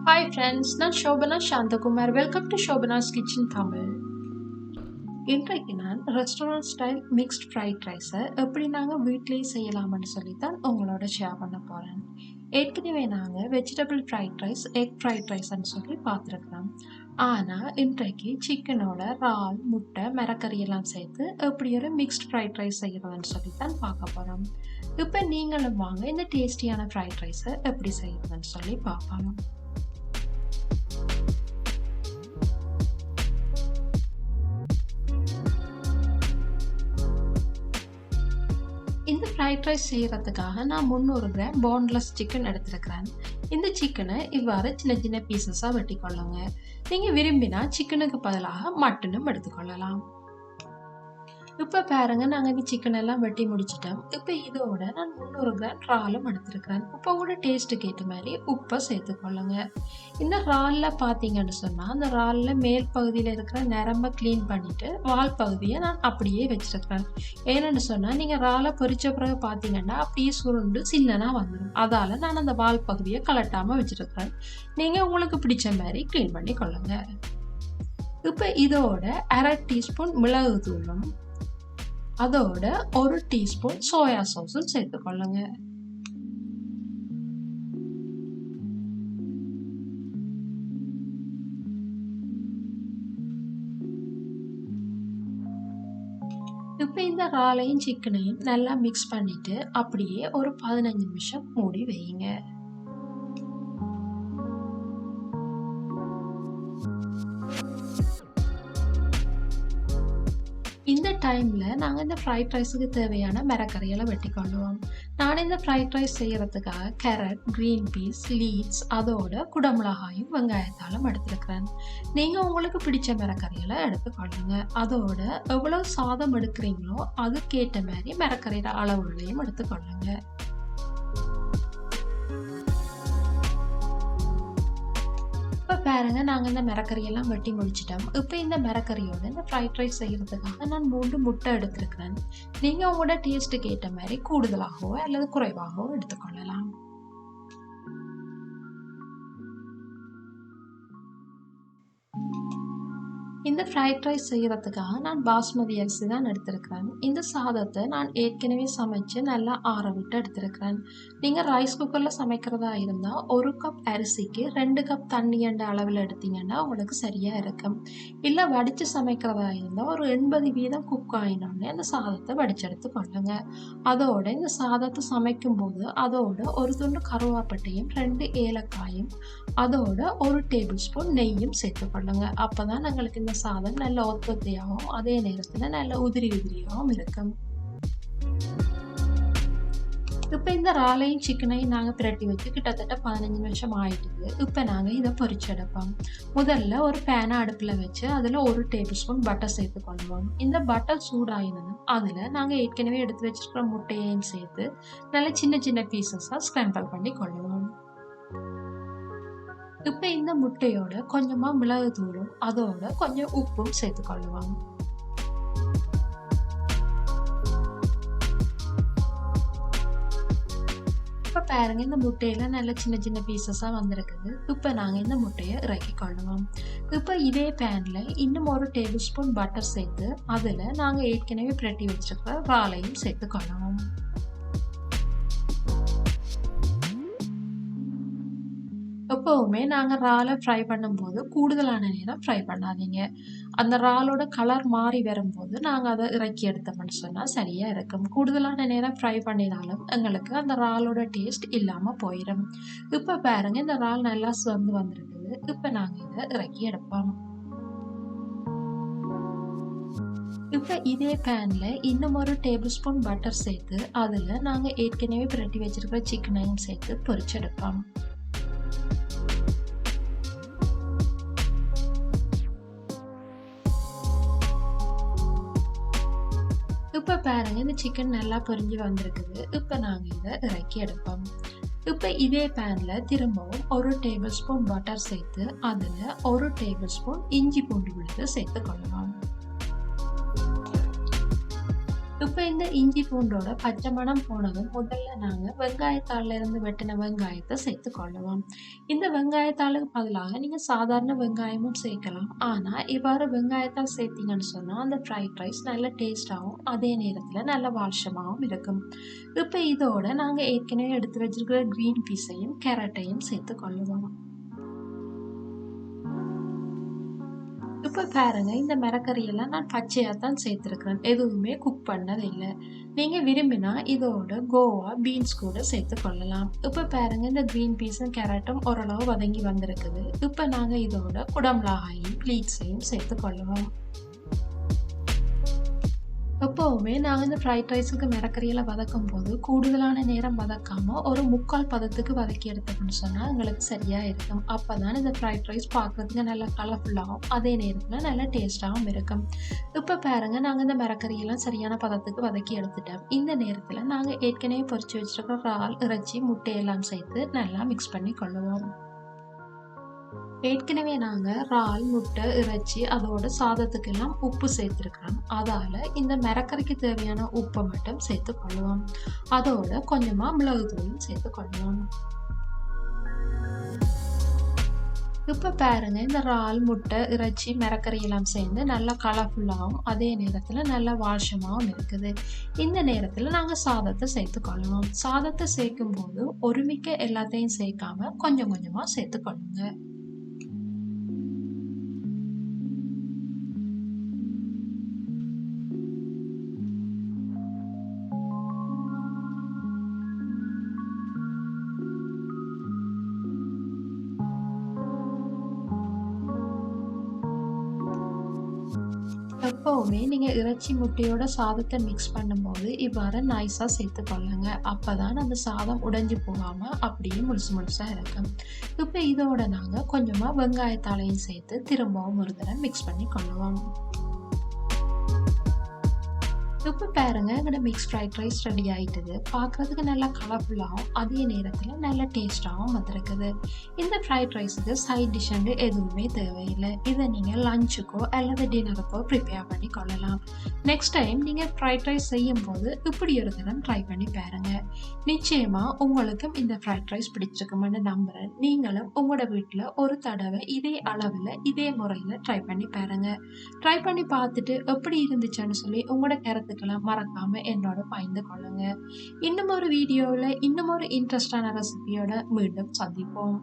Hi friends, நான் Shobana Shantakumar. Welcome to Shobana's Kitchen Tamil. இன்றைக்கு நான் ரெஸ்டாரண்ட் ஸ்டைல் மிக்ஸ்ட் ஃப்ரைட் ரைஸை எப்படி நாங்கள் வீட்டிலேயே செய்யலாம்னு சொல்லி தான் உங்களோட ஷேர் பண்ண போகிறேன். ஏற்கனவே நாங்கள் vegetable fried rice, egg fried ரைஸ்ன்னு சொல்லி பார்த்துருக்குறோம். ஆனால் இன்றைக்கு சிக்கனோட இறால், முட்டை, மரக்கறி எல்லாம் சேர்த்து எப்படி ஒரு மிக்ஸ்ட் ஃப்ரைட் ரைஸ் செய்கிறதுன்னு சொல்லி தான் பார்க்க போகிறோம். இப்போ நீங்களும் வாங்க இந்த டேஸ்டியான ஃப்ரைட் ரைஸை எப்படி செய்கிறதுன்னு சொல்லி பார்ப்போம். இந்த ஃப்ரைட் ரைஸ் செய்கிறதுக்காக நான் 300 கிராம் போன்லெஸ் சிக்கன் எடுத்துருக்கிறேன். இந்த சிக்கனை இவ்வாறு சின்ன சின்ன பீசஸாக வெட்டிக்கொள்ளுங்க. நீங்கள் விரும்பினா சிக்கனுக்கு பதிலாக மட்டனும் எடுத்துக்கொள்ளலாம். இப்போ பாருங்க, நாங்கள் இந்த சிக்கன் எல்லாம் வெட்டி முடிச்சிட்டோம். இப்போ இதோட நான் 300 கிராம் இறாலும் எடுத்துருக்கிறேன். இப்போ உங்களோட டேஸ்ட்டுக்கு ஏற்ற மாதிரி உப்பை சேர்த்துக்கொள்ளுங்க. இந்த இறாலில் பார்த்தீங்கன்னு சொன்னால் அந்த இறாலில் மேல் பகுதியில் இருக்கிற நரம்பை க்ளீன் பண்ணிவிட்டு வால் பகுதியை நான் அப்படியே வச்சுருக்கிறேன். ஏன்னு சொன்னால் நீங்கள் இறாலை பொரிச்ச பிறகு பார்த்தீங்கன்னா அப்படியே சுருண்டு சின்னனாக வந்துடும். அதால் நான் அந்த வால் பகுதியை கலட்டாமல் வச்சுருக்கிறேன். நீங்கள் உங்களுக்கு பிடிச்ச மாதிரி க்ளீன் பண்ணி கொள்ளுங்க. இப்போ இதோட 1/2 டீஸ்பூன் மிளகு தூளும் அதோட 1 டீஸ்பூன் சோயா சாஸும் சேர்த்துக்கொள்ளுங்க. இப்போ இந்த இறாலையும் சிக்கனையும் நல்லா மிக்ஸ் பண்ணிட்டு அப்படியே ஒரு 15 நிமிஷம் மூடி வையுங்க. இந்த டைமில் நாங்கள் இந்த ஃப்ரைட் ரைஸுக்கு தேவையான மரக்கறிகளை வெட்டிக்கொள்ளுவோம். நான் இந்த ஃப்ரைட் ரைஸ் செய்கிறதுக்காக கேரட், க்ரீன் பீஸ், லீட்ஸ், அதோட குடமிளகாயும் வெங்காயத்தாலும் எடுத்துருக்கிறேன். நீங்கள் உங்களுக்கு பிடிச்ச மரக்கறிகளை எடுத்துக்கொள்ளுங்க. அதோட எவ்வளோ சாதம் எடுக்கிறீங்களோ அதுக்கேற்ற மாதிரி மரக்கறியோட அளவுகளையும் எடுத்துக்கொள்ளுங்க. இப்போ பாருங்க, நாங்கள் இந்த மரக்கறியெல்லாம் வெட்டி முடிச்சிட்டோம். இப்போ இந்த மரக்கறியோட இந்த ஃப்ரைட் ரைஸ் செய்கிறதுக்காக நான் 3 முட்டை எடுத்துருக்கிறேன். நீங்கள் உங்களோட டேஸ்ட்டுக்கு ஏற்ற மாதிரி கூடுதலாகவோ அல்லது குறைவாகவோ எடுத்துக்கொள்ளலாம். இந்த ஃப்ரைட் ரைஸ் செய்கிறதுக்காக நான் பாஸ்மதி அரிசி தான் எடுத்திருக்கிறேன். இந்த சாதத்தை நான் ஏற்கனவே சமைச்சு நல்லா ஆற விட்டு எடுத்திருக்கிறேன். நீங்கள் ரைஸ் குக்கரில் சமைக்கிறதா இருந்தால் 1 கப் அரிசிக்கு 2 கப் தண்ணி என்ற அளவில் எடுத்தீங்கன்னா உங்களுக்கு சரியாக இருக்கும். இல்லை வடித்து சமைக்கிறதா இருந்தால் ஒரு 80% குக் ஆகினோடனே அந்த சாதத்தை வடிச்செடுத்து கொள்ளுங்க. அதோட இந்த சாதத்தை சமைக்கும் போது அதோட ஒரு துண்டு கருவேப்பிலையும் 2 ஏலக்காயும் அதோட 1 டேபிள் ஸ்பூன் நெய்யும் சேர்த்துக்கொள்ளுங்க. அப்போ தான் எங்களுக்கு இந்த சாதம் நல்ல ஒத்தொத்தையாகவும் அதே நேரத்தில் நல்ல உதிரியாகவும் இருக்கும். இப்போ இந்த இறாலையும் சிக்கனையும் நாங்கள் பிரட்டி வச்சு கிட்டத்தட்ட 15 நிமிஷம் ஆயிட்டுது. இப்போ நாங்கள் இதை பொரிச்செடுப்போம். முதல்ல ஒரு பேனை அடுப்பில் வச்சு அதில் 1 டேபிள் ஸ்பூன் பட்டர் சேர்த்துக்கொள்வோம். இந்த பட்டர் சூடாயினதும் அதில் நாங்கள் ஏற்கனவே எடுத்து வச்சிருக்கிற முட்டையையும் சேர்த்து நல்ல சின்ன சின்ன பீசஸாக ஸ்க்ராம்பிள் பண்ணி கொள்ளுவோம். இப்போ இந்த முட்டையோட கொஞ்சமாக மிளகு தூளும் அதோட கொஞ்சம் உப்பும் சேர்த்துக்கொள்ளுவோம். இப்போ பாருங்க, இந்த முட்டையில நல்ல சின்ன சின்ன பீசஸாக வந்திருக்குது. இப்போ நாங்கள் இந்த முட்டையை இறக்கி கொள்ளுவோம். இப்போ இதே பேனில் இன்னும் 1 டேபிள் ஸ்பூன் பட்டர் சேர்த்து அதில் நாங்கள் ஏற்கனவே பிரட்டி வச்சிருக்கிற இறாலையும் சேர்த்து கொள்ளுவோம். எப்போவுமே நாங்கள் இறாலை ஃப்ரை பண்ணும்போது கூடுதலான நேரம் ஃப்ரை பண்ணாதீங்க. அந்த இறாலோட கலர் மாறி வரும்போது நாங்கள் அதை இறக்கி எடுத்தோம்னு சொன்னால் சரியாக இருக்கும். கூடுதலான நேரம் ஃப்ரை பண்ணினாலும் எங்களுக்கு அந்த இறாலோட டேஸ்ட் இல்லாமல் போயிடும். இப்போ பாருங்க, இந்த இறால் நல்லா சிவந்து வந்திருக்குது. இப்போ நாங்கள் இதை இறக்கி எடுப்போம். இப்போ இதே பேனில் இன்னும் 1 டேபிள் ஸ்பூன் பட்டர் சேர்த்து அதில் நாங்கள் ஏற்கனவே பிரட்டி வச்சிருக்கிற சிக்கனையும் சேர்த்து பொரிச்செடுப்போம். இப்போ பாருங்க, இந்த சிக்கன் நல்லா பொரிஞ்சு வந்திருக்குது. இப்போ நாங்கள் இதை இறக்கி எடுப்போம். இப்போ இதே பேனில் திரும்பவும் 1 டேபிள் ஸ்பூன் பட்டர் சேர்த்து அதில் 1 டேபிள் ஸ்பூன் இஞ்சி பூண்டு விழுது சேர்த்து கொள்ளலாம். இப்ப இந்த இஞ்சி பூண்டோட பச்சை மணம் போனதும் முதல்ல நாங்க வெங்காயத்தாள்ல இருந்து வெட்டின வெங்காயத்தை சேர்த்துக் கொள்ளுவோம். இந்த வெங்காயத்தாளுக்கு பதிலாக நீங்க சாதாரண வெங்காயமும் சேர்க்கலாம். ஆனா இவ்வாறு வெங்காயத்தாள் சேர்த்தீங்கன்னு சொன்னா அந்த ஃப்ரைட் ரைஸ் நல்ல டேஸ்டாவும் அதே நேரத்துல நல்ல வாசமாவும் இருக்கும். இப்ப இதோட நாங்க ஏற்கனவே எடுத்து வச்சிருக்கிற கிரீன் பீஸையும் கேரட்டையும் சேர்த்துக் கொள்ளுவோம். இப்ப பாருங்க, இந்த மரக்கறியெல்லாம் நான் பச்சையா தான் சேர்த்திருக்கிறேன். எதுவுமே குக் பண்ணது இல்ல. நீங்க விரும்பினா இதோட கோவா, பீன்ஸ் கூட சேர்த்துக் கொள்ளலாம். இப்ப பாருங்க, இந்த கிரீன் பீஸும் கேரட்டும் ஓரளவு வதங்கி வந்திருக்குது. இப்ப நாங்க இதோட குடமிளகாயும், லீக்ஸையும் சேர்த்துக் கொள்ளுவோம். எப்பவுமே நாங்க இந்த ஃப்ரைட் ரைஸுக்கு மிரக்கறியெல்லாம் வதக்கும்போது, கூடுதலான நேரம் வதக்காம ஒரு 3/4 பதத்துக்கு வதக்கி எடுத்தோம்னு சொன்னா எங்களுக்கு சரியா இருக்கும். அப்பதான் இந்த ஃப்ரைட் ரைஸ் பார்க்கறதுக்கு நல்லா கலர்ஃபுல்லாவும், அதே நேரத்துல நல்லா டேஸ்ட்டாவும் இருக்கும். இப்ப பாருங்க, நாங்க இந்த மிரக்கறியெல்லாம் சரியான பதத்துக்கு வதக்கி எடுத்துட்டோம். இந்த நேரத்துல நாங்க ஏற்கனவே பொரிச்சு வச்சிருக்கிற இறால், இறைச்சி, முட்டையெல்லாம் சேர்த்து நல்லா மிக்ஸ் பண்ணி கொள்ளுவோம். ஏற்கனவே நாங்க இறால், முட்டை, இறைச்சி அதோட சாதத்துக்கெல்லாம் உப்பு சேர்த்திருக்கிறோம். அதால இந்த மிரக்கறிக்கு தேவையான உப்பை மட்டும் சேர்த்துக் கொள்ளுவோம். அதோட கொஞ்சமா மிளகுத்தூளும் சேர்த்துக் கொள்ளுவோம். இப்ப பாருங்க, இந்த இறால், முட்டை, இறைச்சி, மிரக்கறி எல்லாம் சேர்ந்து நல்லா கலர்ஃபுல்லாவும் அதே நேரத்துல நல்ல வாசமாவும் இருக்குது. இந்த நேரத்துல நாங்க சாதத்தை சேர்த்துக் கொள்ளுவோம். சாதத்தை சேர்க்கும் போது ஒருமிக்க எல்லாத்தையும் சேர்க்காம கொஞ்சம் கொஞ்சமா சேர்த்துக் கொள்ளுங்க. எப்பவுமே நீங்க இறைச்சி முட்டையோட சாதத்தை மிக்ஸ் பண்ணும்போது இவ்வாறு நைஸா சேர்த்துக் கொள்ளுங்க. அப்பதான் அந்த சாதம் உடைஞ்சு போகாம அப்படியே முழுசு முழுசா இருக்கும். இப்ப இதோட நாங்க கொஞ்சமா வெங்காயத்தாளையும் சேர்த்து திரும்பவும் ஒரு தடவை மிக்ஸ் பண்ணி கொள்ளுவோம். இப்ப பாருங்க, எங்கட மிக்ஸ் ஃப்ரைட் ரைஸ் ரெடி ஆயிட்டது. பார்க்கறதுக்கு நல்லா கலர்ஃபுல்லாகவும் அதே நேரத்துல நல்ல டேஸ்டாகவும் வந்திருக்குது. இந்த ஃப்ரைட் ரைஸுக்கு சைட் டிஷ்ஷு எதுவுமே தேவையில்லை. இதை நீங்க லஞ்சுக்கோ அல்லது டின்னருக்கோ ப்ரிப்பேர் பண்ணி கொள்ளலாம். நெக்ஸ்ட் டைம் நீங்க ஃப்ரைட் ரைஸ் செய்யும் போது இப்படி ஒரு தினம் ட்ரை பண்ணி பாருங்க. நிச்சயமா உங்களுக்கும் இந்த ஃப்ரைட் ரைஸ் பிடிச்சிருக்கும்னு நம்புறேன். நீங்களும் உங்களோட வீட்டுல ஒரு தடவை இதே அளவுல இதே முறையில ட்ரை பண்ணி பாருங்க. ட்ரை பண்ணி பார்த்துட்டு எப்படி இருந்துச்சுன்னு சொல்லி உங்களோட கருத்துக்களை மறக்காம என்னோட பகிர்ந்து கொள்ளுங்க. இன்னும் ஒரு வீடியோவில் இன்னும் ஒரு இன்ட்ரெஸ்டான ரெசிபியோட மீண்டும் சந்திப்போம்.